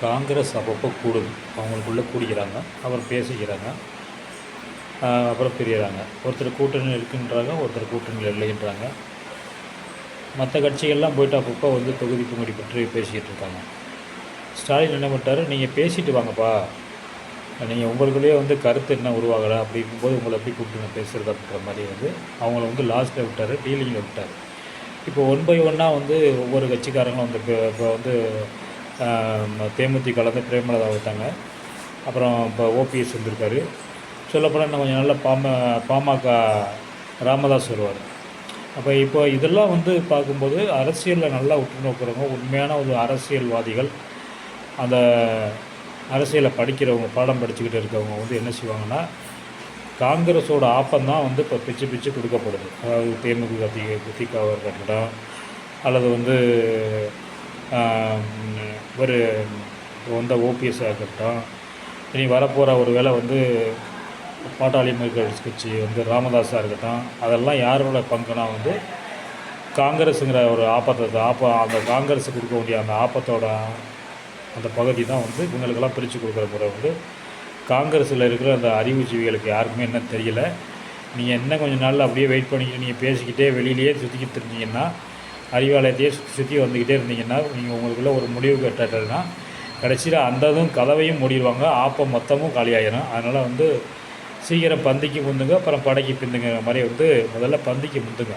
காங்கிரஸ் அப்பப்போ கூடுது, அவங்களுக்குள்ளே கூடிக்கிறாங்க, அப்புறம் பேசிக்கிறாங்க, அப்புறம் பிரியறாங்க. ஒருத்தர் கூட்டணி இருக்குன்றாங்க, ஒருத்தர் கூட்டணியில் இல்லைன்றாங்க. மற்ற கட்சிகள்லாம் போய்ட்டு அப்பப்போ தொகுதி பங்கடி பற்றி பேசிக்கிட்டு இருக்காங்க. ஸ்டாலின் என்ன பண்ணிட்டாரு, நீங்கள் பேசிட்டு வாங்கப்பா, நீங்கள் உங்களுக்குள்ளேயே கருத்து என்ன உருவாகலை, அப்படி இருக்கும்போது உங்களை எப்படி கூப்பிட்டுங்க பேசுகிறது அப்படின்ற மாதிரி அவங்கள லாஸ்ட்டில் விட்டார், டீலிங்கில் விட்டார். இப்போ ஒன் பை ஒன்னாக ஒவ்வொரு கட்சிக்காரங்களும் இப்போ தேமுதிகலேருந்து பிரேமலதா விட்டாங்க, அப்புறம் இப்போ ஓபிஎஸ் வந்திருக்காரு. சொல்லப்போனால் இன்னும் கொஞ்சம் நல்ல பாமக ராமதாஸ் வருவார். அப்போ இப்போ இதெல்லாம் பார்க்கும்போது அரசியலில் நல்லா உற்று நோக்கிறவங்க, உண்மையான ஒரு அரசியல்வாதிகள், அந்த அரசியலை படிக்கிறவங்க, பாடம் படிச்சுக்கிட்டு இருக்கவங்க என்ன செய்வாங்கன்னா, காங்கிரஸோட ஆப்பந்தான் இப்போ பிச்சு பிச்சு கொடுக்கப்படுது. அதாவது திகாவாக இருக்கட்டும், அல்லது ஒரு ஓபிஎஸ்ஸாக இருக்கட்டும், இனி வரப்போகிற ஒரு வேளை பாட்டாளி மக்கள் கட்சி ராமதாஸாக இருக்கட்டும், அதெல்லாம் யாரோட பங்குனா காங்கிரஸுங்கிற ஒரு அந்த காங்கிரஸு கொடுக்க வேண்டிய அந்த ஆப்பத்தோட அந்த பகுதி தான் இவங்களுக்கெல்லாம் பிரித்து கொடுக்குற முறை காங்கிரஸில் இருக்கிற அந்த அறிவுஜீவிகளுக்கு யாருக்குமே என்ன தெரியல. நீங்கள் என்ன கொஞ்சம் நாளில் அப்படியே வெயிட் பண்ணிக்கிட்டு நீங்கள் பேசிக்கிட்டே வெளியிலேயே சுற்றிக்கிட்டு இருந்தீங்கன்னா, அறிவாலயத்தையே சுற்றி வந்துக்கிட்டே இருந்தீங்கன்னா, நீங்கள் உங்களுக்குள்ள ஒரு முடிவு கட்டுறதுனா கடைசியில் அந்த இதுவும் கதவையும் மூடிடுவாங்க, ஆப்பம் மொத்தமும் காலியாகிடும். அதனால் சீக்கிரம் பந்திக்கு முந்துங்க, அப்புறம் படைக்கு பிந்துங்கிற மாதிரி முதல்ல பந்திக்கு முந்துங்க.